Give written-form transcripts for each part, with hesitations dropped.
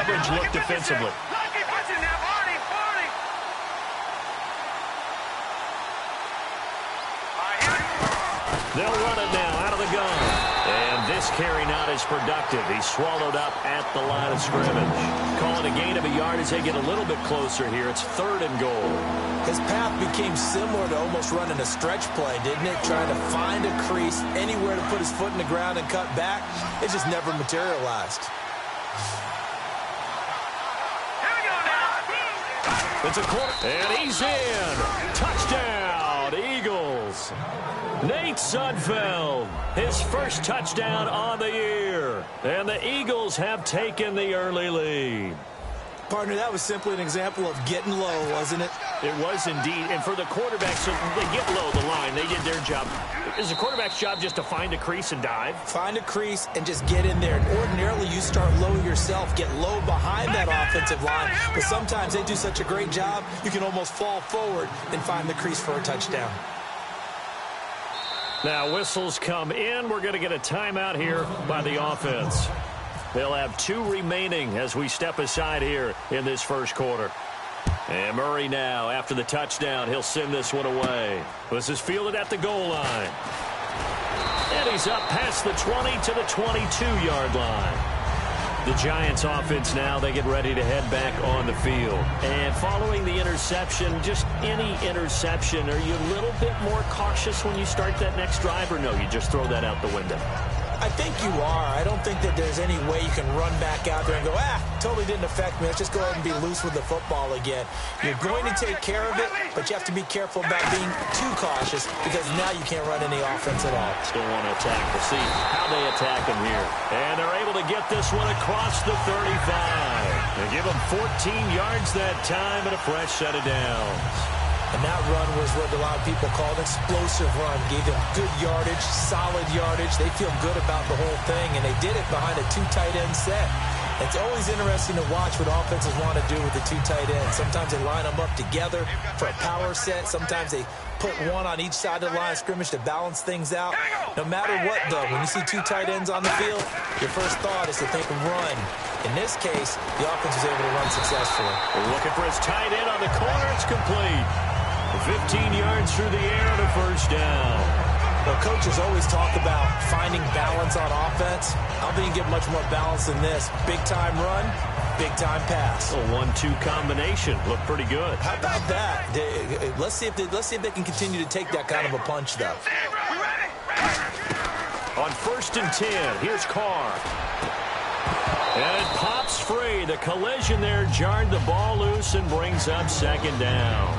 average look defensively. They'll run it now out of the gun. And this carry not as productive. He's swallowed up at the line of scrimmage. Calling a gain of a yard as they get a little bit closer here. It's 3rd and goal. His path became similar to almost running a stretch play, didn't it? Trying to find a crease, anywhere to put his foot in the ground and cut back. It just never materialized. It's a corner, and he's in. Touchdown, Eagles. Nate Sudfeld, his first touchdown on the year. And the Eagles have taken the early lead. Partner, that was simply an example of getting low, wasn't it? It was indeed. And for the quarterbacks, so they get low the line. They did their job. Is the quarterback's job just to find a crease and dive? Find a crease and just get in there. And ordinarily, you start low yourself, get low behind that offensive line. But sometimes they do such a great job, you can almost fall forward and find the crease for a touchdown. Now whistles come in. We're going to get a timeout here by the offense. They'll have 2 remaining as we step aside here in this first quarter. And Murray now, after the touchdown, he'll send this one away. This is fielded at the goal line. And he's up past the 20 to the 22-yard line. The Giants offense now, they get ready to head back on the field. And following the interception, just any interception, are you a little bit more cautious when you start that next drive, or no, you just throw that out the window? I think you are. I don't think that there's any way you can run back out there and go, totally didn't affect me. Let's just go ahead and be loose with the football again. You're going to take care of it, but you have to be careful about being too cautious because now you can't run any offense at all. Still want to attack. We'll see how they attack him here. And they're able to get this one across the 35. They give him 14 yards that time and a fresh set of downs. And that run was what a lot of people call an explosive run. Gave them good yardage, solid yardage. They feel good about the whole thing, and they did it behind a 2 tight end set. It's always interesting to watch what offenses want to do with the 2 tight ends. Sometimes they line them up together for a power set. Sometimes they put one on each side of the line of scrimmage to balance things out. No matter what, though, when you see 2 tight ends on the field, your first thought is to think run. In this case, the offense was able to run successfully. Looking for his tight end on the corner. It's complete. 15 yards through the air and a first down. Well, coaches always talk about finding balance on offense. I don't think you get much more balance than this. Big-time run, big-time pass. A 1-2 combination. Looked pretty good. How about that? Let's see if they can continue to take that kind of a punch, though. On 1st and 10, here's Carr. And it pops free. The collision there jarred the ball loose and brings up 2nd down.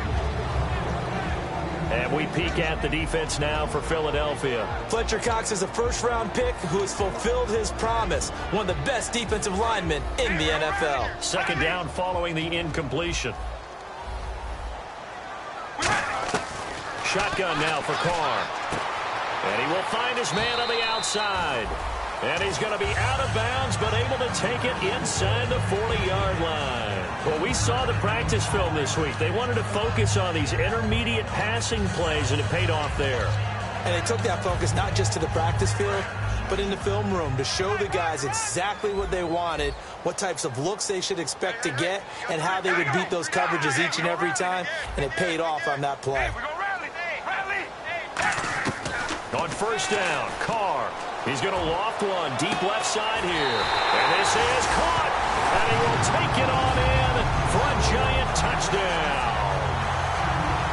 And we peek at the defense now for Philadelphia. Fletcher Cox is a first-round pick who has fulfilled his promise. One of the best defensive linemen in the NFL. 2nd down following the incompletion. Shotgun now for Carr. And he will find his man on the outside. And he's going to be out of bounds, but able to take it inside the 40-yard line. Well, we saw the practice film this week. They wanted to focus on these intermediate passing plays, and it paid off there. And they took that focus not just to the practice field, but in the film room to show the guys exactly what they wanted, what types of looks they should expect to get, and how they would beat those coverages each and every time, and it paid off on that play. On 1st down, Carr. He's going to loft one deep left side here. And this is caught. And he will take it on in for a giant touchdown.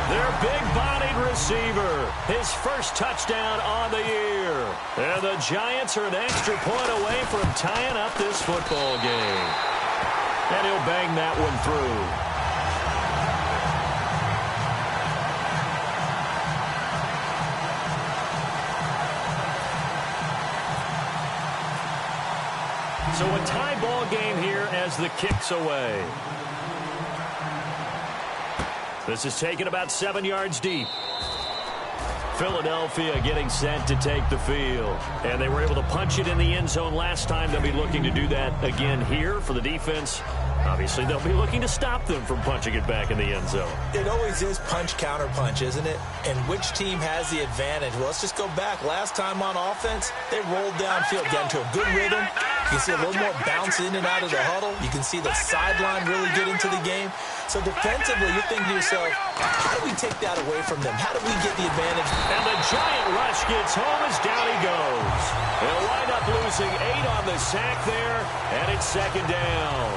Their big-bodied receiver. His first touchdown on the year. And the Giants are an extra point away from tying up this football game. And he'll bang that one through. So a tie ball game here as the kick's away. This is taken about 7 yards deep. Philadelphia getting set to take the field. And they were able to punch it in the end zone last time. They'll be looking to do that again here for the defense. Obviously, they'll be looking to stop them from punching it back in the end zone. It always is punch-counter-punch, isn't it? And which team has the advantage? Well, let's just go back. Last time on offense, they rolled downfield, got into a good rhythm, You can see a little more bounce in and out of the huddle. You can see the sideline really get into the game. So defensively, you're thinking to yourself, how do we take that away from them? How do we get the advantage? And the giant rush gets home as down he goes. They'll wind up losing 8 on the sack there, and it's second down.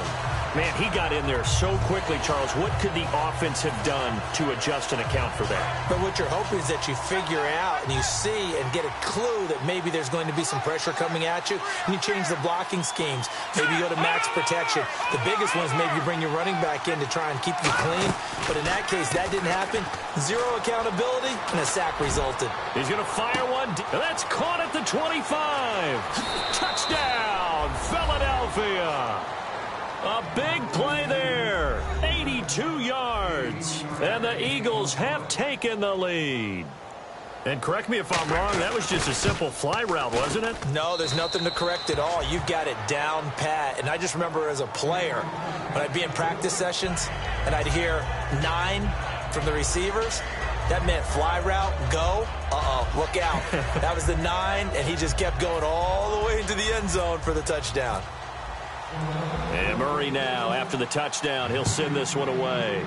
Man, he got in there so quickly, Charles. What could the offense have done to adjust and account for that? But what you're hoping is that you figure out and you see and get a clue that maybe there's going to be some pressure coming at you, and you change the blocking schemes. Maybe you go to max protection. The biggest one is maybe you bring your running back in to try and keep you clean. But in that case, that didn't happen. Zero accountability, and a sack resulted. He's going to fire one. That's caught at the 25. Touchdown, Philadelphia. A big play there, 82 yards, and the Eagles have taken the lead. And correct me if I'm wrong, that was just a simple fly route, wasn't it? No, there's nothing to correct at all. You've got it down pat. And I just remember as a player, when I'd be in practice sessions, and I'd hear 9 from the receivers, that meant fly route, go, look out. That was the 9, and he just kept going all the way into the end zone for the touchdown. And Murray now, after the touchdown, he'll send this one away.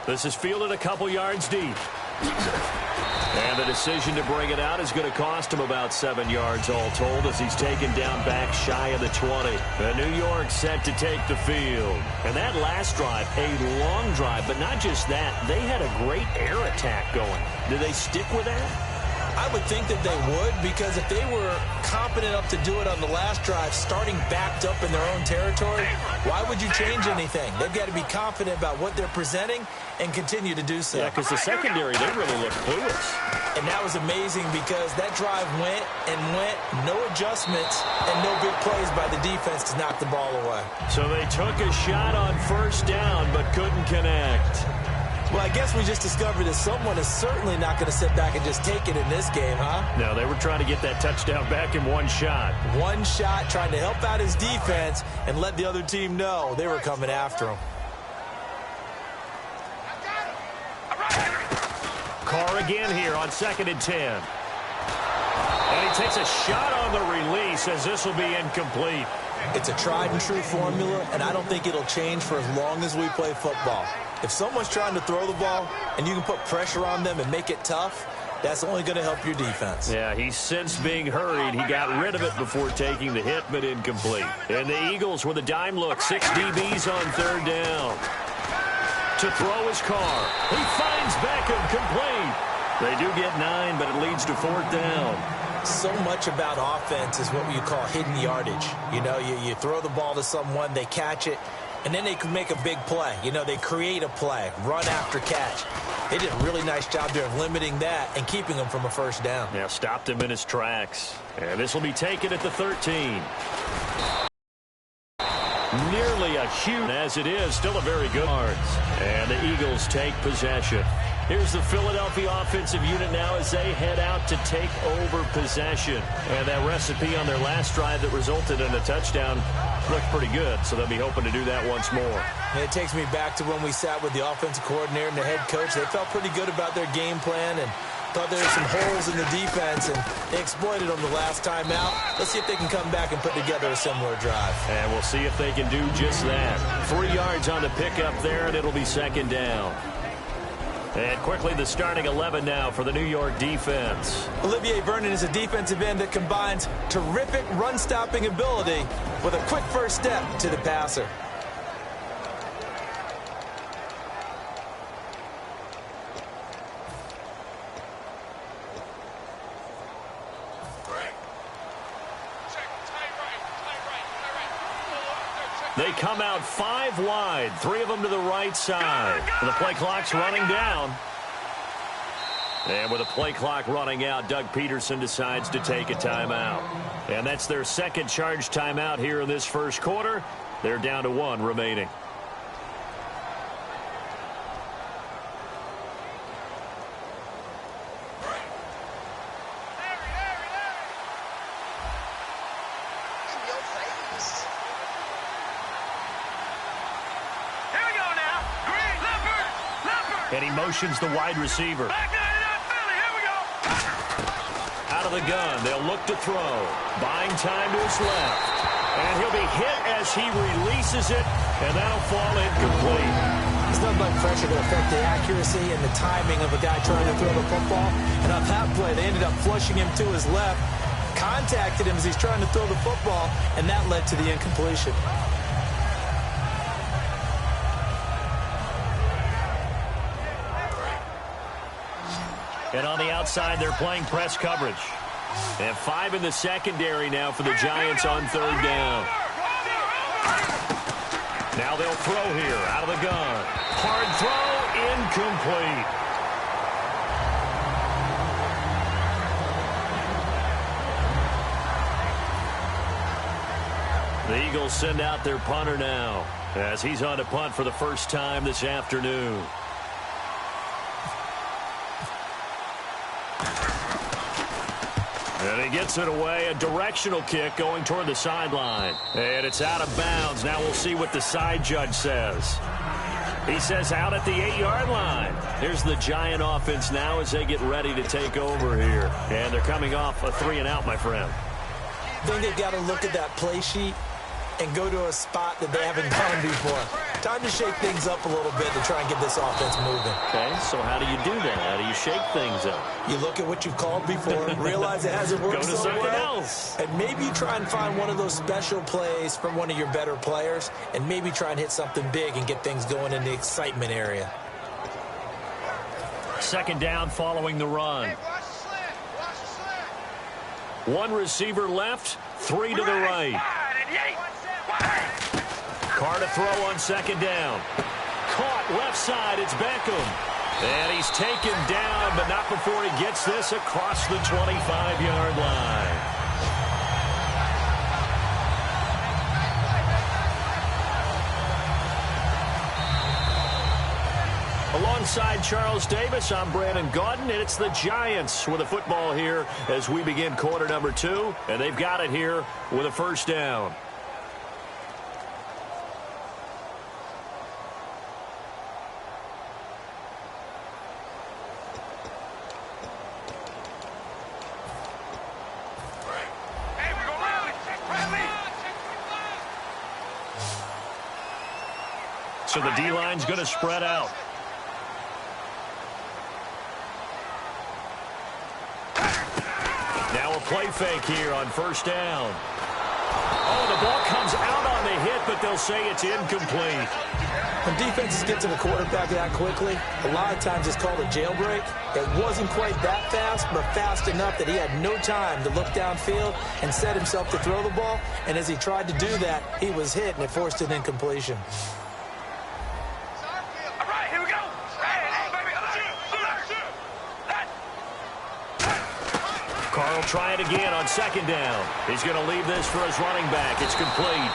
This is fielded a couple yards deep. And the decision to bring it out is going to cost him about 7 yards all told as he's taken down back shy of the 20. The New York set to take the field. And that last drive, a long drive, but not just that. They had a great air attack going. Do they stick with that? I would think that they would, because if they were competent enough to do it on the last drive, starting backed up in their own territory, why would you change anything? They've got to be confident about what they're presenting and continue to do so. Yeah, because the secondary, they really looked clueless. And that was amazing because that drive went and went, no adjustments, and no big plays by the defense to knock the ball away. So they took a shot on first down but couldn't connect. Well, I guess we just discovered that someone is certainly not going to sit back and just take it in this game, huh? No, they were trying to get that touchdown back in one shot. One shot, trying to help out his defense and let the other team know they were coming after him. Carr again here on 2nd and 10. And he takes a shot on the release as this will be incomplete. It's a tried and true formula, and I don't think it'll change for as long as we play football. If someone's trying to throw the ball and you can put pressure on them and make it tough, that's only going to help your defense. Yeah, he's since being hurried. He got rid of it before taking the hit, but incomplete. And the Eagles with a dime look. 6 DBs on 3rd down. To throw his Carr. He finds Beckham complete. They do get 9, but it leads to 4th down. So much about offense is what you call hidden yardage. You know, you throw the ball to someone, they catch it, and then they can make a big play. You know, they create a play, run after catch. They did a really nice job there of limiting that and keeping him from a first down. Yeah, stopped him in his tracks. And this will be taken at the 13. Nearly a huge, as it is, still a very good yards. And the Eagles take possession. Here's the Philadelphia offensive unit now as they head out to take over possession. And that recipe on their last drive that resulted in a touchdown looked pretty good, so they'll be hoping to do that once more. And it takes me back to when we sat with the offensive coordinator and the head coach. They felt pretty good about their game plan and thought there were some holes in the defense, and they exploited them the last time out. Let's see if they can come back and put together a similar drive. And we'll see if they can do just that. 3 yards on the pickup there, and it'll be 2nd down. And quickly, the starting 11 now for the New York defense. Olivier Vernon is a defensive end that combines terrific run-stopping ability with a quick first step to the passer. They come out 5 wide, 3 of them to the right side. The play clock's running down. And with the play clock running out, Doug Peterson decides to take a timeout. And that's their second charge timeout here in this first quarter. They're down to 1 remaining. And he motions the wide receiver. out of the gun. They'll look to throw. Buying time to his left. And he'll be hit as he releases it, and that'll fall incomplete. There's nothing like pressure to affect the accuracy and the timing of a guy trying to throw the football. And on that play, they ended up flushing him to his left, contacted him as he's trying to throw the football, and that led to the incompletion. And on the outside, they're playing press coverage. They have 5 in the secondary now for the Giants on third down. Now they'll throw here out of the gun. Hard throw, incomplete. The Eagles send out their punter now as he's on to punt for the first time this afternoon. And he gets it away, a directional kick going toward the sideline. And it's out of bounds. Now we'll see what the side judge says. He says out at the 8-yard line. Here's the Giant offense now as they get ready to take over here. And they're coming off a 3-and-out, my friend. I think they've got to look at that play sheet and go to a spot that they haven't gone before. Time to shake things up a little bit to try and get this offense moving. Okay, so how do you do that? How do you shake things up? You look at what you've called before, realize it hasn't worked so well. Else. And maybe you try and find one of those special plays from one of your better players, and maybe try and hit something big and get things going in the excitement area. Second down following the run. One receiver left, 3 to the right. Carr to throw on second down. Caught left side, it's Beckham. And he's taken down, but not before he gets this across the 25-yard line. Alongside Charles Davis, I'm Brandon Gaudin, and it's the Giants with a football here as we begin quarter number 2, and they've got it here with a first down. So the D-line's going to spread out. Now a play fake here on first down. Oh, the ball comes out on the hit, but they'll say it's incomplete. When defenses get to the quarterback that quickly, a lot of times it's called a jailbreak. It wasn't quite that fast, but fast enough that he had no time to look downfield and set himself to throw the ball. And as he tried to do that, he was hit, and it forced an incompletion. Carr will try it again on second down. He's going to leave this for his running back. It's complete.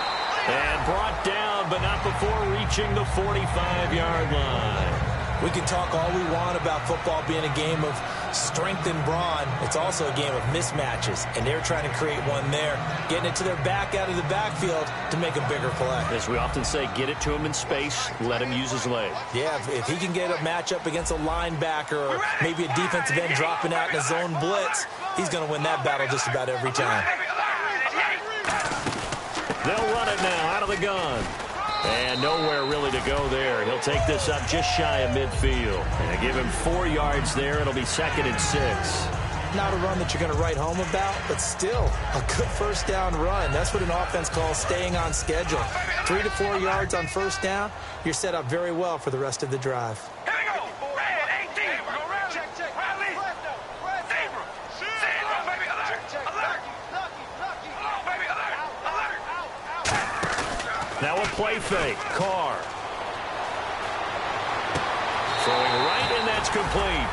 And brought down, but not before reaching the 45-yard line. We can talk all we want about football being a game of strength and brawn. It's also a game of mismatches, and they're trying to create one there, getting it to their back out of the backfield to make a bigger play. As we often say, get it to him in space, let him use his leg. Yeah, if he can get a matchup against a linebacker or maybe a defensive end dropping out in a zone blitz, he's going to win that battle just about every time. They'll run it now out of the gun. And nowhere really to go there. He'll take this up just shy of midfield. And give him 4 yards there. It'll be 2nd and 6. Not a run that you're going to write home about, but still a good first down run. That's what an offense calls staying on schedule. 3 to 4 yards on first down. You're set up very well for the rest of the drive. Now a play fake. Carr. Throwing right, and that's complete.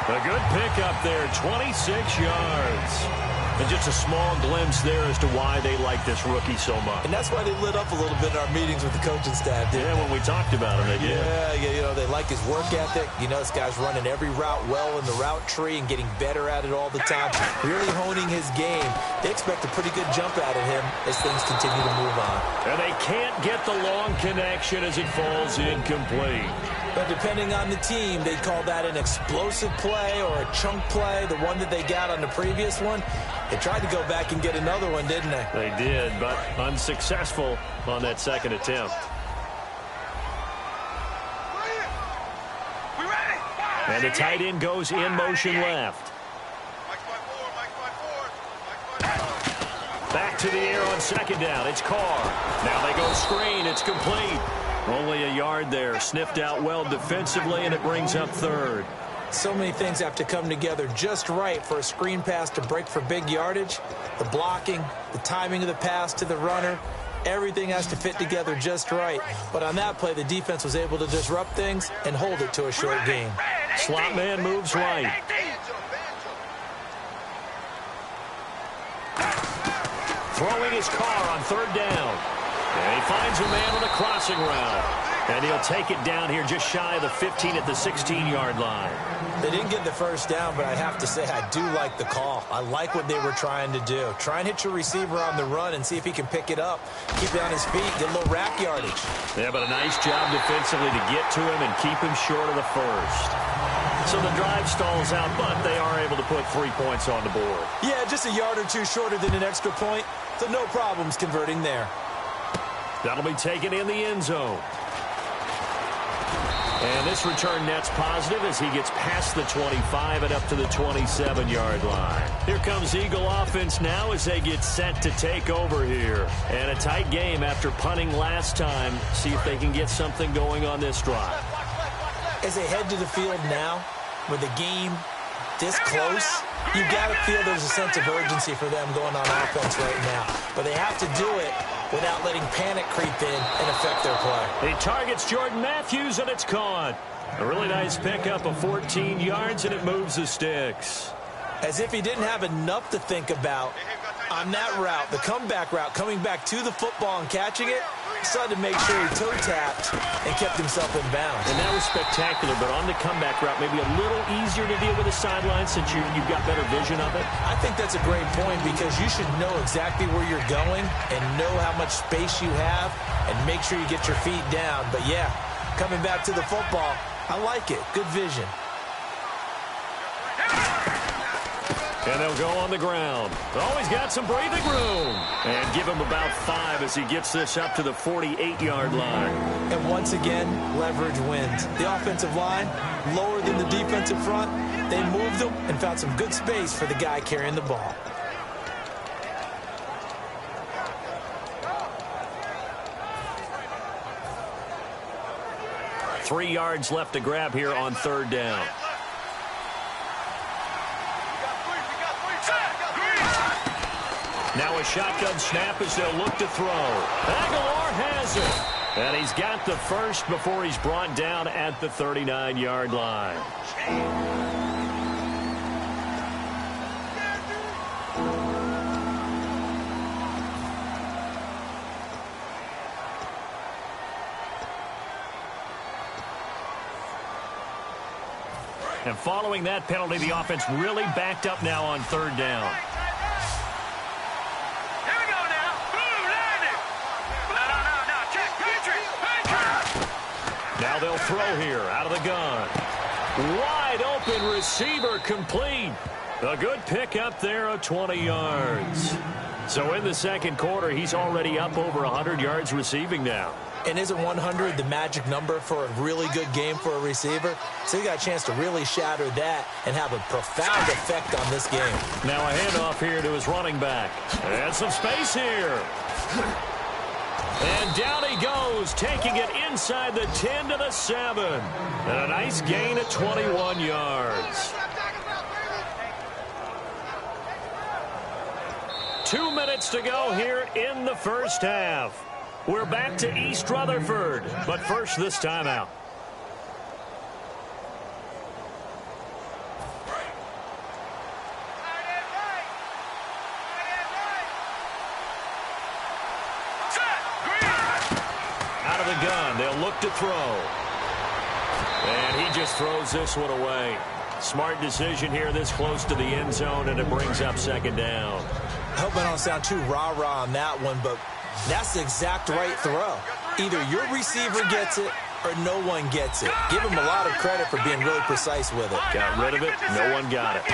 A good pickup there, 26 yards. And just a small glimpse there as to why they like this rookie so much. And that's why they lit up a little bit in our meetings with the coaching staff. Yeah, when we talked about him, they did. Yeah, you know, they like his work ethic. You know, this guy's running every route well in the route tree and getting better at it all the time. Really honing his game. They expect a pretty good jump out of him as things continue to move on. And they can't get the long connection as it falls incomplete. But depending on the team, they'd call that an explosive play or a chunk play, the one that they got on the previous one. They tried to go back and get another one, didn't they? They did, but unsuccessful on that second attempt. And the tight end goes in motion left. Back to the air on second down. It's Carr. Now they go screen. It's complete. Only a yard there. Sniffed out well defensively, and it brings up third. So many things have to come together just right for a screen pass to break for big yardage. The blocking, the timing of the pass to the runner, everything has to fit together just right. But on that play, the defense was able to disrupt things and hold it to a short gain. Slot man moves right. Throwing his Carr on third down. And he finds a man on the crossing route. And he'll take it down here just shy of the 15 at the 16-yard line. They didn't get the first down, but I have to say I do like the call. I like what they were trying to do. Try and hit your receiver on the run and see if he can pick it up. Keep it on his feet, get a little rack yardage. Yeah, but a nice job defensively to get to him and keep him short of the first. So the drive stalls out, but they are able to put 3 points on the board. Yeah, just a yard or two shorter than an extra point, so no problems converting there. That'll be taken in the end zone. And this return net's positive as he gets past the 25 and up to the 27-yard line. Here comes Eagle offense now as they get set to take over here. And a tight game after punting last time. See if they can get something going on this drive. As they head to the field now, with the game this close, you've got to feel there's a sense of urgency for them going on offense right now. But they have to do it without letting panic creep in and affect their play. He targets Jordan Matthews, and it's caught. A really nice pickup of 14 yards, and it moves the sticks. As if he didn't have enough to think about on that route, the comeback route, coming back to the football and catching it, decided to make sure he toe-tapped and kept himself in bounds. And that was spectacular, but on the comeback route, maybe a little easier to deal with the sideline since you've got better vision of it? I think that's a great point because you should know exactly where you're going and know how much space you have and make sure you get your feet down. But, yeah, coming back to the football, I like it. Good vision. And they'll go on the ground. Oh, he's got some breathing room. And give him about 5 as he gets this up to the 48-yard line. And once again, leverage wins. The offensive line, lower than the defensive front, they moved them and found some good space for the guy carrying the ball. Three yards left to grab here on third down. Now a shotgun snap as they'll look to throw. Aguilar has it. And he's got the first before he's brought down at the 39-yard line. And following that penalty, the offense really backed up now on third down. Now they'll throw here out of the gun. Wide open receiver complete. A good pickup there of 20 yards. So in the second quarter, he's already up over 100 yards receiving now. And isn't 100 the magic number for a really good game for a receiver? So he got a chance to really shatter that and have a profound effect on this game. Now a handoff here to his running back. And some space here. And down he goes, taking it inside the 10 to the 7. And a nice gain at 21 yards. 2 minutes to go here in the first half. We're back to East Rutherford, but first this timeout. Out of the gun, they'll look to throw. And he just throws this one away. Smart decision here this close to the end zone, and it brings up second down. I hope I don't sound too rah-rah on that one, but that's the exact right throw. Either your receiver gets it or no one gets it. Give him a lot of credit for being really precise with it. Got rid of it. No one got it.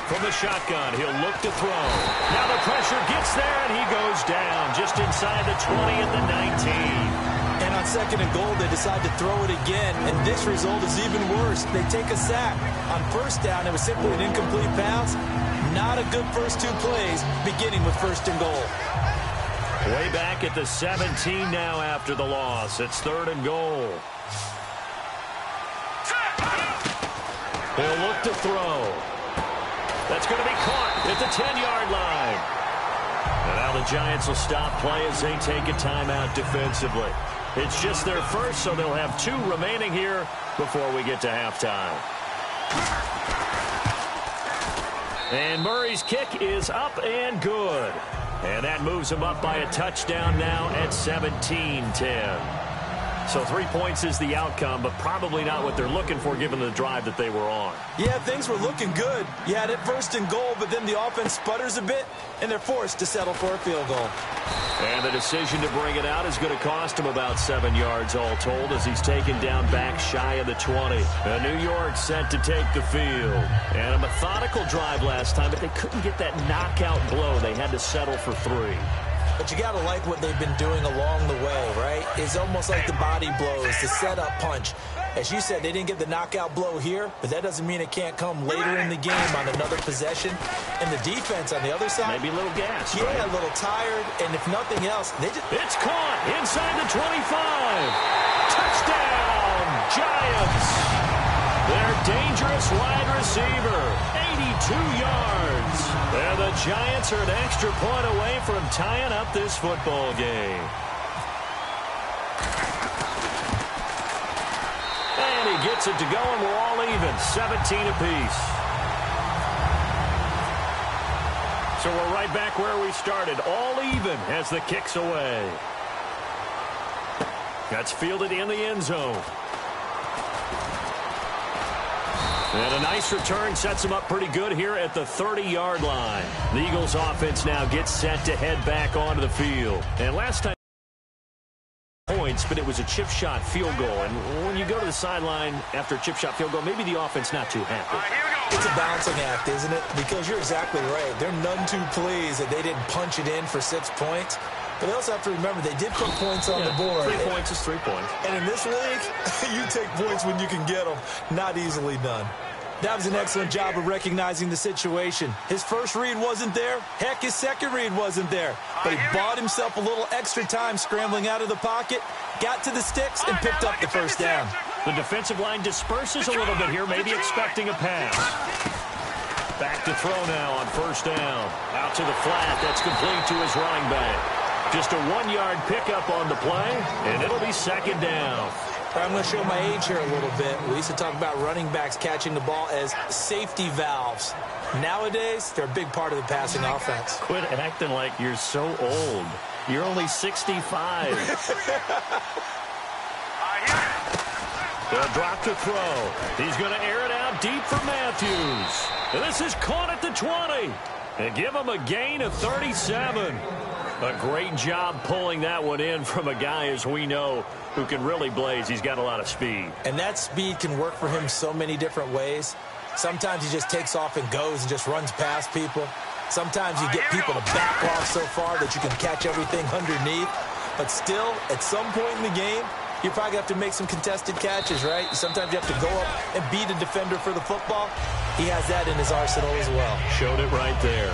From the shotgun, he'll look to throw. Now the pressure gets there, and he goes down just inside the 20 at the 19. And on 2nd and goal, they decide to throw it again, and this result is even worse. They take a sack. On 1st down, it was simply an incomplete pass. Not a good first 2 plays, beginning with 1st and goal. Way back at the 17 now after the loss. It's 3rd and goal. He'll look to throw. That's going to be caught at the 10-yard line. And now the Giants will stop play as they take a timeout defensively. It's just their first, so they'll have 2 remaining here before we get to halftime. And Murray's kick is up and good. And that moves them up by a touchdown now at 17-10. So 3 points is the outcome, but probably not what they're looking for given the drive that they were on. Yeah, things were looking good. You had it 1st and goal, but then the offense sputters a bit, and they're forced to settle for a field goal. And the decision to bring it out is going to cost him about 7 yards all told as he's taken down back shy of the 20. New York set to take the field. And a methodical drive last time, but they couldn't get that knockout blow. They had to settle for 3. But you got to like what they've been doing along the way, right? It's almost like the body blows, the setup punch. As you said, they didn't get the knockout blow here, but that doesn't mean it can't come later in the game on another possession. And the defense on the other side, maybe a little gas. Yeah, right? A little tired. And if nothing else, they just... It's caught inside the 25. Touchdown, Giants. Their dangerous wide receiver, 82 yards. And the Giants are an extra point away from tying up this football game. And he gets it to go, and we're all even, 17 apiece. So we're right back where we started, all even as the kick's away. That's fielded in the end zone. And a nice return sets them up pretty good here at the 30-yard line. The Eagles offense now gets set to head back onto the field. And last time points, but it was a chip shot field goal. And when you go to the sideline after a chip shot field goal, maybe the offense not too happy. It's a balancing act, isn't it? Because you're exactly right. They're none too pleased that they didn't punch it in for 6 points. But they also have to remember they did put points on the board. 3 points is 3 points. And in this league, you take points when you can get them. Not easily done. That was an excellent job of recognizing the situation. His first read wasn't there. Heck, his second read wasn't there. But he bought himself a little extra time scrambling out of the pocket, got to the sticks, and picked up the first down. The defensive line disperses a little bit here, maybe expecting a pass. Back to throw now on 1st down. Out to the flat. That's complete to his running back. Just a 1-yard pickup on the play, and it'll be 2nd down. I'm going to show my age here a little bit. We used to talk about running backs catching the ball as safety valves. Nowadays, they're a big part of the passing offense. Quit acting like you're so old. You're only 65. They'll drop to throw. He's going to air it out deep for Matthews. And this is caught at the 20. And give him a gain of 37. A great job pulling that one in from a guy, as we know, who can really blaze. He's got a lot of speed. And that speed can work for him so many different ways. Sometimes he just takes off and goes and just runs past people. Sometimes you get people to back off so far that you can catch everything underneath. But still, at some point in the game, you probably have to make some contested catches, right? Sometimes you have to go up and beat a defender for the football. He has that in his arsenal as well. Showed it right there.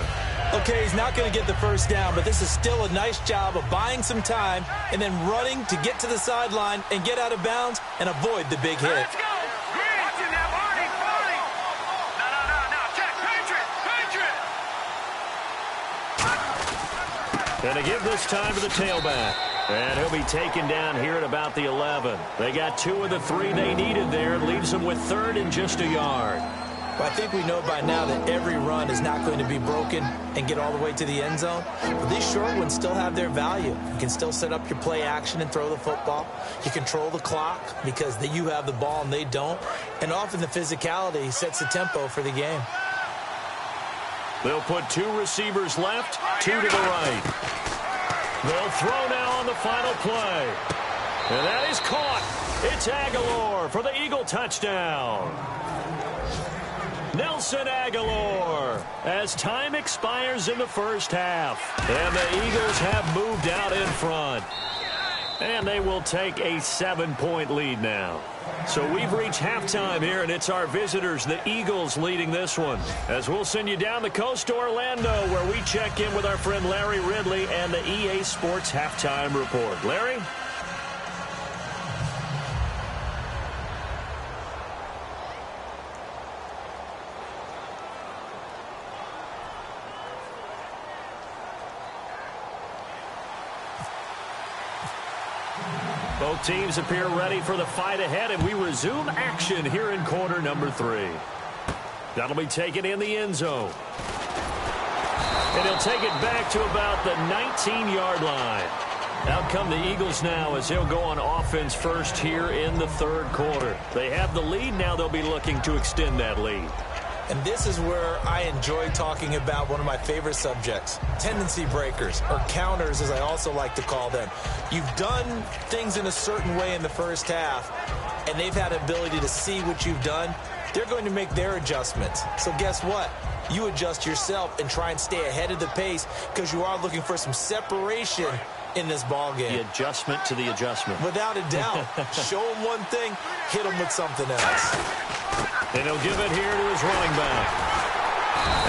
Okay, he's not going to get the first down, but this is still a nice job of buying some time and then running to get to the sideline and get out of bounds and avoid the big hit. Let's go. Watching that, Marty. No. Check. Patriot. And to give this time to the tailback. And he'll be taken down here at about the 11. They got 2 of the 3 they needed there. It leaves them with 3rd and just a yard. Well, I think we know by now that every run is not going to be broken and get all the way to the end zone. But these short ones still have their value. You can still set up your play action and throw the football. You control the clock because you have the ball and they don't. And often the physicality sets the tempo for the game. They'll put 2 receivers left, 2 to the right. They'll throw now on the final play. And that is caught. It's Aguilar for the Eagle touchdown. Nelson Aguilar as time expires in the first half. And the Eagles have moved out in front. And they will take a 7-point lead now. So we've reached halftime here, and it's our visitors, the Eagles, leading this one. As we'll send you down the coast to Orlando, where we check in with our friend Larry Ridley and the EA Sports Halftime Report. Larry? Both teams appear ready for the fight ahead, and we resume action here in quarter number 3. That'll be taken in the end zone. And he'll take it back to about the 19-yard line. Out come the Eagles now as they'll go on offense first here in the third quarter. They have the lead. Now they'll be looking to extend that lead. And this is where I enjoy talking about one of my favorite subjects, tendency breakers, or counters as I also like to call them. You've done things in a certain way in the first half, and they've had the ability to see what you've done. They're going to make their adjustments. So guess what? You adjust yourself and try and stay ahead of the pace because you are looking for some separation in this ball game. The adjustment to the adjustment. Without a doubt. Show them one thing, hit them with something else. And he'll give it here to his running back.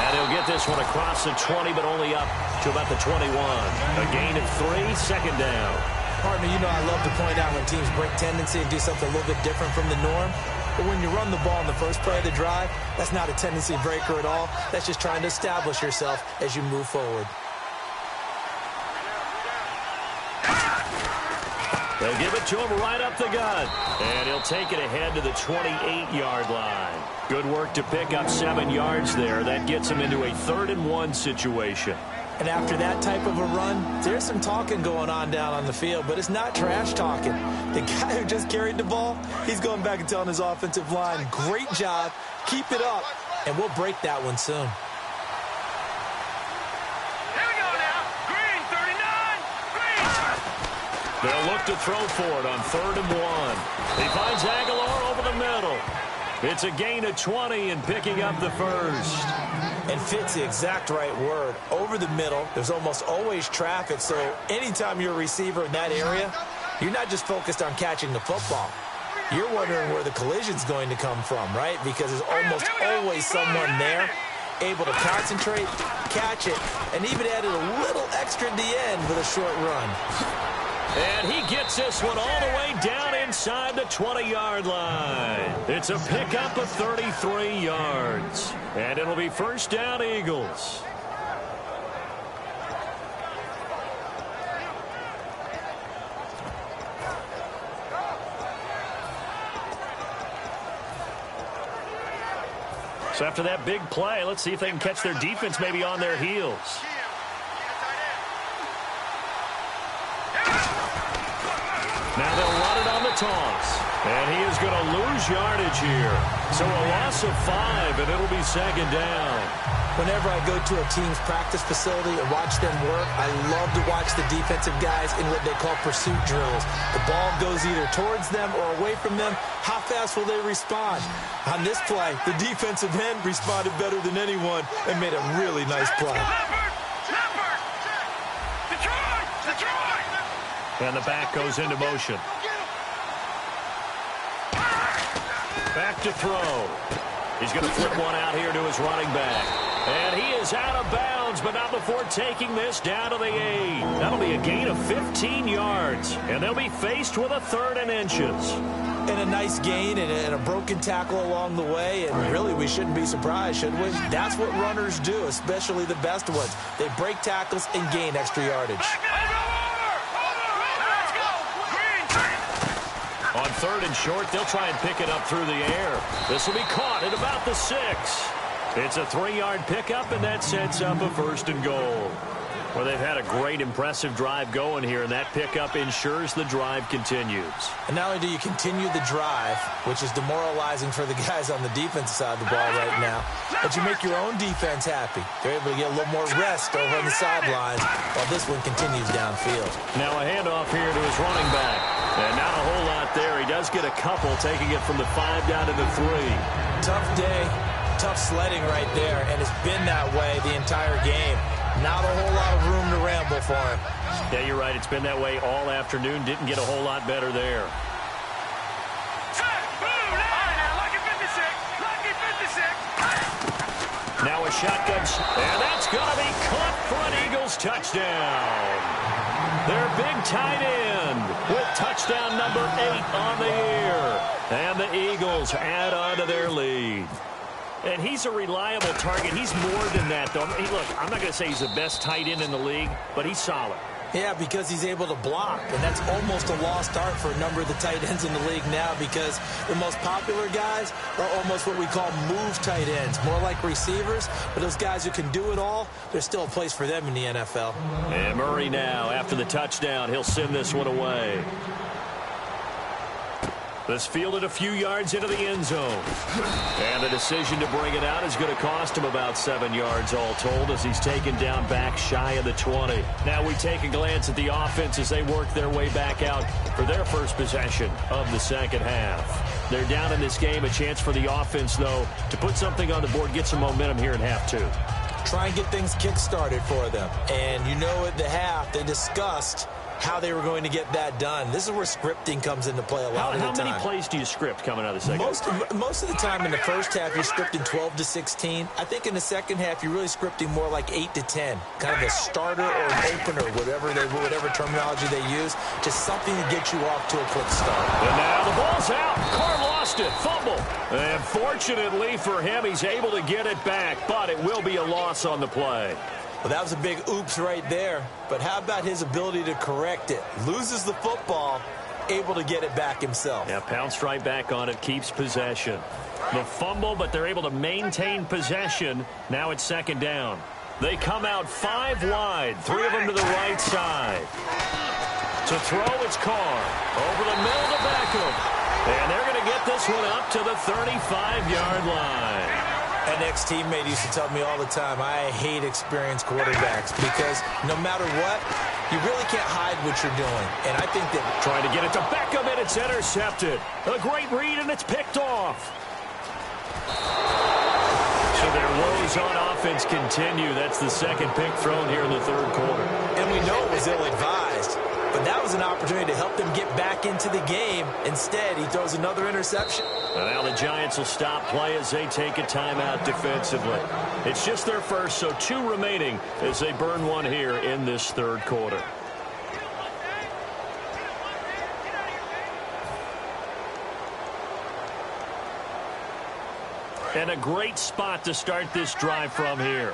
And he'll get this one across the 20, but only up to about the 21. A gain of 3, second down. Partner, you know I love to point out when teams break tendency and do something a little bit different from the norm. But when you run the ball in the first play of the drive, that's not a tendency breaker at all. That's just trying to establish yourself as you move forward. They'll give it to him right up the gut. And he'll take it ahead to the 28-yard line. Good work to pick up 7 yards there. That gets him into a 3rd-and-1 situation. And after that type of a run, there's some talking going on down on the field, but it's not trash talking. The guy who just carried the ball, he's going back and telling his offensive line, great job, keep it up, and we'll break that one soon. They'll look to throw for it on 3rd and 1. He finds Aguilar over the middle. It's a gain of 20 and picking up the first. And fits the exact right word. Over the middle, there's almost always traffic, so anytime you're a receiver in that area, you're not just focused on catching the football. You're wondering where the collision's going to come from, right? Because there's almost always someone there able to concentrate, catch it, and even added a little extra at the end with a short run. And he gets this one all the way down inside the 20-yard line. It's a pickup of 33 yards. And it'll be first down, Eagles. So after that big play, let's see if they can catch their defense maybe on their heels. Now they'll run it on the toss. And he is going to lose yardage here. So a loss of 5, and it'll be second down. Whenever I go to a team's practice facility and watch them work, I love to watch the defensive guys in what they call pursuit drills. The ball goes either towards them or away from them. How fast will they respond? On this play, the defensive end responded better than anyone and made a really nice play. And the back goes into motion. Back to throw. He's going to flip one out here to his running back. And he is out of bounds, but not before taking this down to the 8. That'll be a gain of 15 yards. And they'll be faced with a 3rd and inches. And a nice gain and a broken tackle along the way. And really, we shouldn't be surprised, should we? That's what runners do, especially the best ones. They break tackles and gain extra yardage. On 3rd and short, they'll try and pick it up through the air. This will be caught at about the 6. It's a 3-yard pickup, and that sets up a 1st and goal. Well, they've had a great, impressive drive going here, and that pickup ensures the drive continues. And not only do you continue the drive, which is demoralizing for the guys on the defensive side of the ball right now, but you make your own defense happy. They're able to get a little more rest over on the sidelines while this one continues downfield. Now a handoff here to his running back. And now does get a couple, taking it from the 5 down to the 3. Tough day, tough sledding right there, and it's been that way the entire game. Not a whole lot of room to ramble for him. Yeah, you're right. It's been that way all afternoon. Didn't get a whole lot better there. Now a shotgun, and that's going to be caught for an Eagles touchdown. Their big tight end with touchdown number 8 on the year. And the Eagles add on to their lead. And he's a reliable target. He's more than that, though. I mean, look, I'm not going to say he's the best tight end in the league, but he's solid. Yeah, because he's able to block, and that's almost a lost art for a number of the tight ends in the league now, because the most popular guys are almost what we call move tight ends, more like receivers, but those guys who can do it all, there's still a place for them in the NFL. And Murray now, after the touchdown, he'll send this one away. This fielded a few yards into the end zone. And the decision to bring it out is going to cost him about 7 yards all told, as he's taken down back shy of the 20. Now we take a glance at the offense as they work their way back out for their first possession of the second half. They're down in this game. A chance for the offense, though, to put something on the board, get some momentum here in half 2. Try and get things kick-started for them. And you know at the half they discussed how they were going to get that done. This is where scripting comes into play a lot of the time. How many plays do you script coming out of the second half? Most of the time in the first half, you're scripting 12 to 16. I think in the second half, you're really scripting more like 8 to 10. Kind of a starter or an opener, whatever terminology they use. Just something to get you off to a quick start. And now the ball's out. Carr lost it. Fumble. And fortunately for him, he's able to get it back, but it will be a loss on the play. Well, that was a big oops right there. But how about his ability to correct it? Loses the football, able to get it back himself. Yeah, pounced right back on it, keeps possession. The fumble, but they're able to maintain possession. Now it's second down. They come out 5 wide, 3 of them to the right side. To throw, it's Carr. Over the middle to Beckham. And they're going to get this one up to the 35-yard line. An ex-teammate used to tell me all the time, I hate experienced quarterbacks because no matter what, you really can't hide what you're doing. And I think that trying to get it to Beckham, and it's intercepted. A great read, and it's picked off. So their woes on offense continue. That's the second pick thrown here in the third quarter. And we know it was ill-advised, but that was an opportunity to help them get back into the game. Instead, he throws another interception. And now the Giants will stop play as they take a timeout defensively. It's just their first, so 2 remaining as they burn one here in this third quarter. And a great spot to start this drive from here.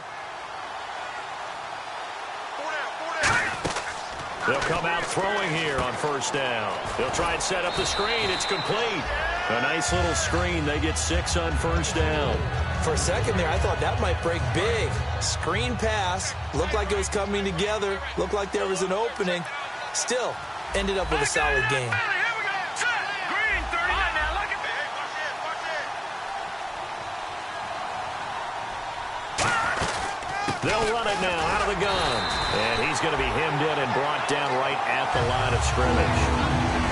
They'll come out throwing here on first down. They'll try and set up the screen. It's complete. A nice little screen. They get 6 on first down. For a second there, I thought that might break big. Screen pass. Looked like it was coming together. Looked like there was an opening. Still, ended up with a solid game. They'll run it now out of the gun. And he's going to be hemmed in and brought down right at the line of scrimmage.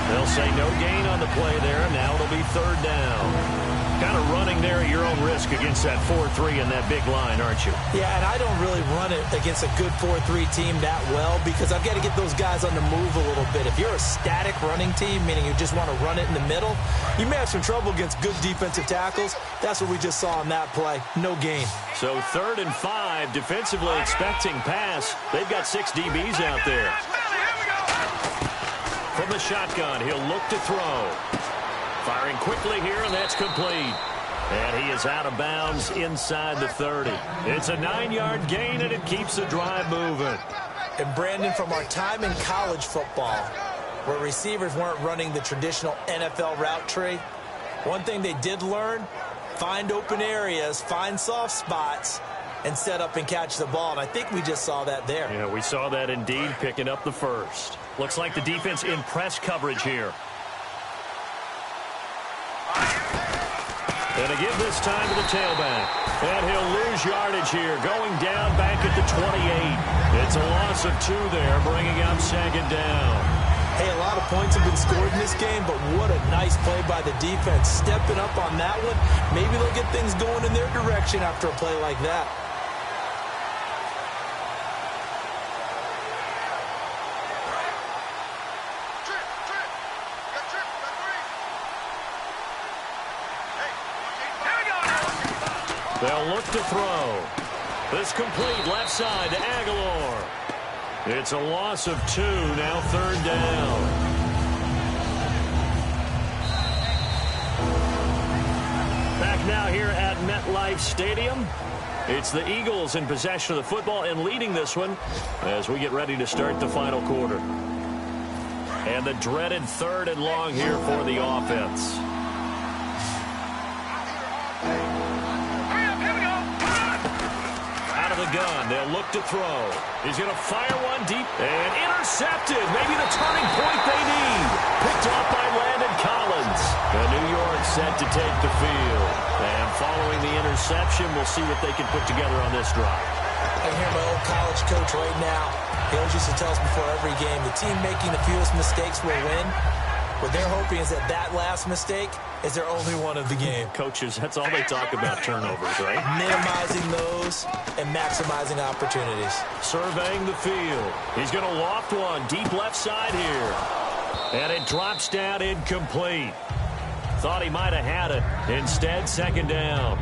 They'll say no gain on the play there, and now it'll be third down. Kind of running there at your own risk against that 4-3 and that big line, aren't you? Yeah, and I don't really run it against a good 4-3 team that well because I've got to get those guys on the move a little bit. If you're a static running team, meaning you just want to run it in the middle, you may have some trouble against good defensive tackles. That's what we just saw on that play. No gain. So 3rd and 5, defensively expecting pass. They've got 6 DBs out there. From the shotgun, he'll look to throw. Firing quickly here, and that's complete. And he is out of bounds inside the 30. It's a 9-yard gain, and it keeps the drive moving. And Brandon, from our time in college football, where receivers weren't running the traditional NFL route tree, one thing they did learn, find open areas, find soft spots, and set up and catch the ball. And I think we just saw that there. Yeah, we saw that indeed, picking up the first. Looks like the defense in press coverage here. And again this time to the tailback. And he'll lose yardage here, going down back at the 28. It's a loss of 2 there, bringing up second down. Hey, a lot of points have been scored in this game, but what a nice play by the defense. Stepping up on that one, maybe they'll get things going in their direction after a play like that. They'll look to throw. This complete left side to Aguilar. It's a loss of 2, now 3rd down. Back now here at MetLife Stadium. It's the Eagles in possession of the football and leading this one as we get ready to start the final quarter. And the dreaded 3rd and long here for the offense. The gun. They'll look to throw. He's going to fire one deep and intercepted. Maybe the turning point they need. Picked off by Landon Collins. And New York set to take the field. And following the interception, we'll see what they can put together on this drive. I hear my old college coach right now. He always used to tell us before every game, the team making the fewest mistakes will win. What they're hoping is that last mistake is their only one of the game. Coaches, that's all they talk about, turnovers, right? Minimizing those and maximizing opportunities. Surveying the field. He's going to loft one deep left side here. And it drops down incomplete. Thought he might have had it. Instead, 2nd down.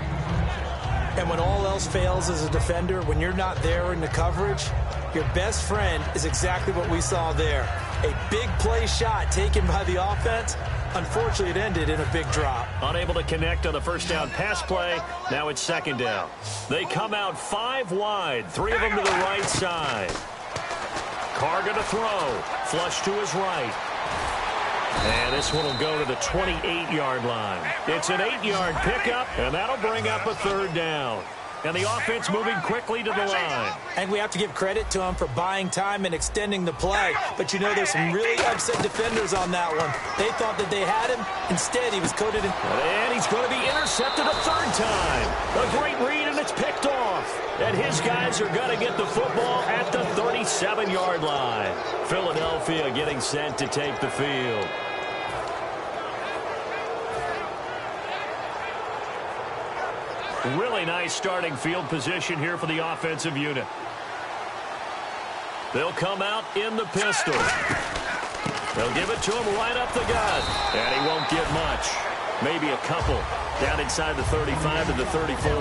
And when all else fails as a defender, when you're not there in the coverage, your best friend is exactly what we saw there. A big play shot taken by the offense. Unfortunately, it ended in a big drop. Unable to connect on the 1st down pass play. Now it's 2nd down. They come out 5 wide. 3 of them to the right side. Carr going to throw. Flush to his right. And this one will go to the 28-yard line. It's an 8-yard pickup, and that'll bring up a 3rd down. And the offense moving quickly to the line. And we have to give credit to him for buying time and extending the play. But you know, there's some really upset defenders on that one. They thought that they had him. Instead, he was coated in. And he's going to be intercepted a 3rd time. A great read, and it's picked off. And his guys are going to get the football at the 37-yard line. Philadelphia getting sent to take the field. Really nice starting field position here for the offensive unit. They'll come out in the pistol. They'll give it to him right up the gut. And he won't get much. Maybe a couple down inside the 35 to the 34.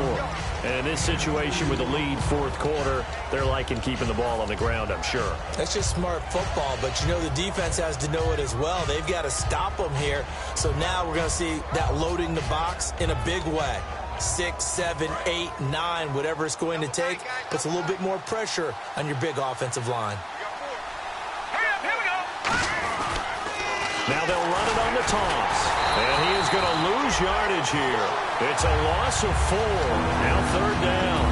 And in this situation with the lead 4th quarter, they're liking keeping the ball on the ground, I'm sure. That's just smart football, but you know the defense has to know it as well. They've got to stop them here. So now we're going to see that loading the box in a big way. 6, 7, 8, 9, whatever it's going to take, puts a little bit more pressure on your big offensive line. Now they'll run it on the toss. And he is going to lose yardage here. It's a loss of 4. Now 3rd down.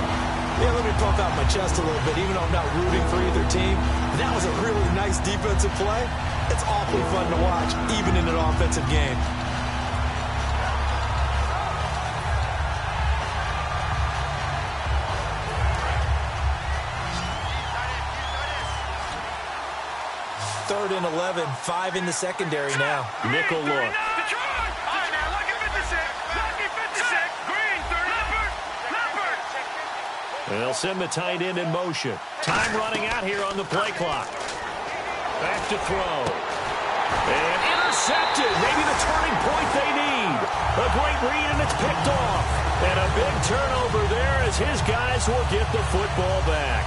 Yeah, let me pump out my chest a little bit, even though I'm not rooting for either team. That was a really nice defensive play. It's awfully fun to watch, even in an offensive game. Third and 11, 5 in the secondary now. Nickel look. And they'll send the tight end in motion. Time running out here on the play clock. Back to throw. And intercepted. Maybe the turning point they need. A great read, and it's picked off. And a big turnover there as his guys will get the football back.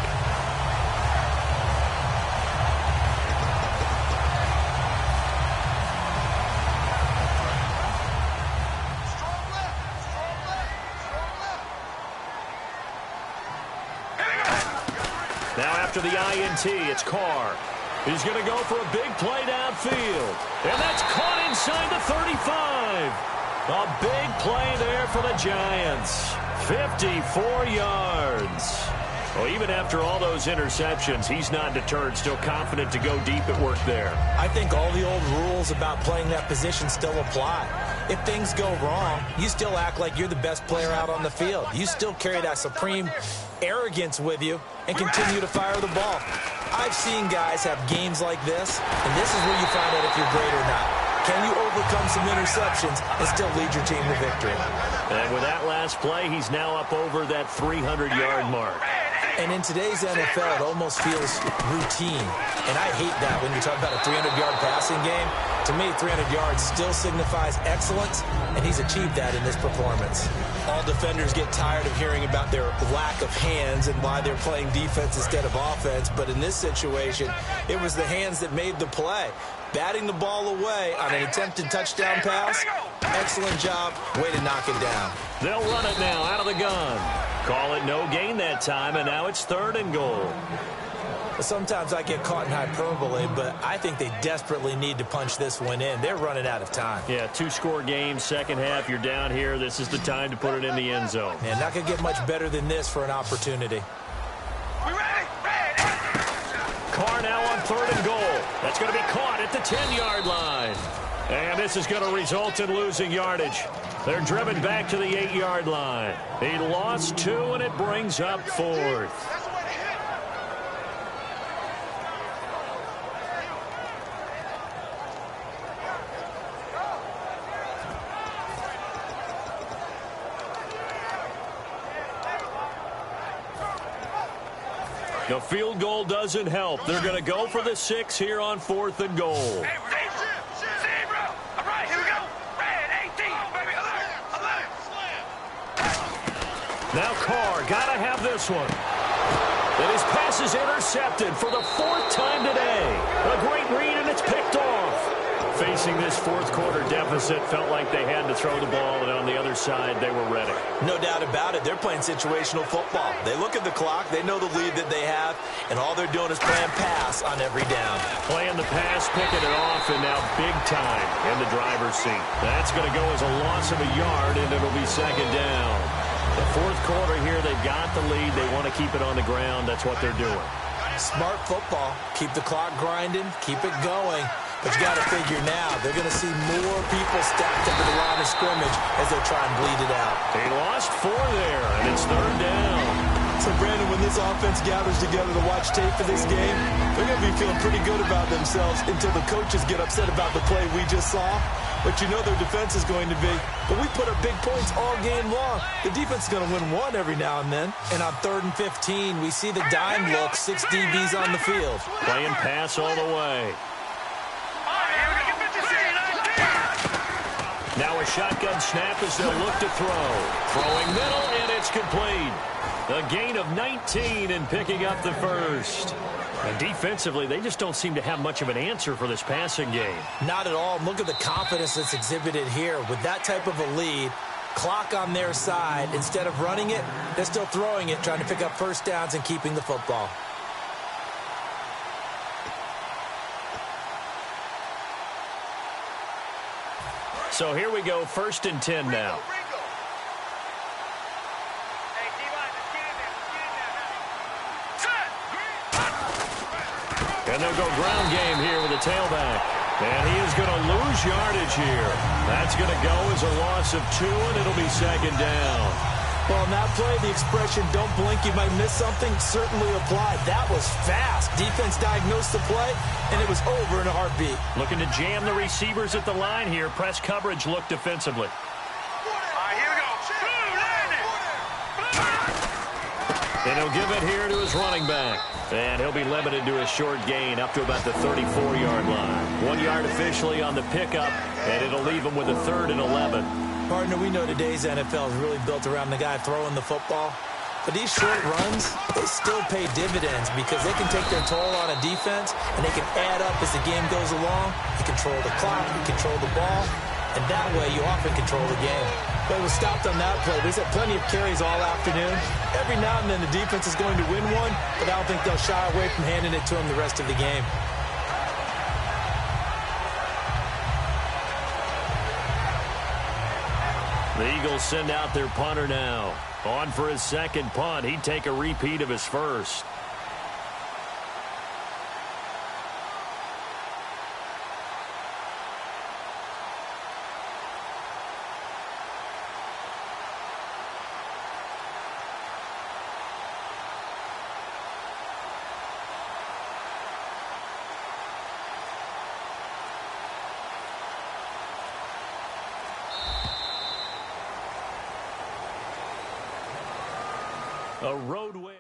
Now after the INT, it's Carr. He's going to go for a big play downfield. And that's caught inside the 35. A big play there for the Giants. 54 yards. Well, even after all those interceptions, he's not deterred, still confident to go deep at work there. I think all the old rules rules about playing that position still apply. If things go wrong, you still act like you're the best player out on the field. You still carry that supreme arrogance with you and continue to fire the ball. I've seen guys have games like this, and this is where you find out if you're great or not. Can you overcome some interceptions and still lead your team to victory? And with that last play, he's now up over that 300-yard mark. And in today's NFL, it almost feels routine. And I hate that when you talk about a 300-yard passing game. To me, 300 yards still signifies excellence, and he's achieved that in this performance. All defenders get tired of hearing about their lack of hands and why they're playing defense instead of offense. But in this situation, it was the hands that made the play. Batting the ball away on an attempted touchdown pass, excellent job, way to knock it down. They'll run it now out of the gun. Call it no gain that time, and now it's 3rd and goal. Sometimes I get caught in hyperbole, but I think they desperately need to punch this one in. They're running out of time. Yeah, 2-score game, second half, you're down here. This is the time to put it in the end zone. And not going to get much better than this for an opportunity. We ready? Carr now on 3rd and goal. That's going to be caught at the 10-yard line. And this is going to result in losing yardage. They're driven back to the 8-yard line. He lost 2, and it brings up 4th. The field goal doesn't help. They're going to go for the 6 here on 4th and goal. Hey, zebra. All right, here we go. Red 18, baby. Alert. Now Carr got to have this one. And his pass is intercepted for the 4th time today. A great read, and it's picked off. Facing this 4th quarter deficit, felt like they had to throw the ball, and on the other side, they were ready. No doubt about it. They're playing situational football. They look at the clock. They know the lead that they have, and all they're doing is playing pass on every down. Playing the pass, picking it off, and now big time in the driver's seat. That's going to go as a loss of a yard, and it'll be 2nd down. The 4th quarter here, they've got the lead. They want to keep it on the ground. That's what they're doing. Smart football. Keep the clock grinding. Keep it going. But you got to figure now, they're going to see more people stacked up at the line of scrimmage as they try and bleed it out. He lost 4 there, and it's 3rd down. So, Brandon, when this offense gathers together to watch tape for this game, they're going to be feeling pretty good about themselves until the coaches get upset about the play we just saw. But you know their defense is going to be, but we put up big points all game long. The defense is going to win one every now and then. And on 3rd and 15, we see the dime look, 6 DBs on the field. Playing pass all the way. Now a shotgun snap as they'll look to throw. Throwing middle, and it's complete. A gain of 19 and picking up the 1st. And defensively, they just don't seem to have much of an answer for this passing game. Not at all. Look at the confidence that's exhibited here. With that type of a lead, clock on their side, instead of running it, they're still throwing it, trying to pick up 1st downs and keeping the football. So here we go, 1st and 10 now. And they'll go ground game here with a tailback. And he is going to lose yardage here. That's going to go as a loss of 2, and it'll be 2nd down. Well, in that play, the expression, don't blink, you might miss something, certainly applied. That was fast. Defense diagnosed the play, and it was over in a heartbeat. Looking to jam the receivers at the line here. Press coverage look defensively. All right, here we go. And he'll give it here to his running back. And he'll be limited to a short gain up to about the 34-yard line. 1 yard officially on the pickup, and it'll leave him with a 3rd and 11. Partner, we know today's NFL is really built around the guy throwing the football. But these short runs, they still pay dividends because they can take their toll on a defense, and they can add up as the game goes along. You control the clock, you control the ball, and that way you often control the game. But it was stopped on that play. He's had plenty of carries all afternoon. Every now and then the defense is going to win one, but I don't think they'll shy away from handing it to him the rest of the game. The Eagles send out their punter now. On for his 2nd punt. He'd take a repeat of his 1st. A roadway.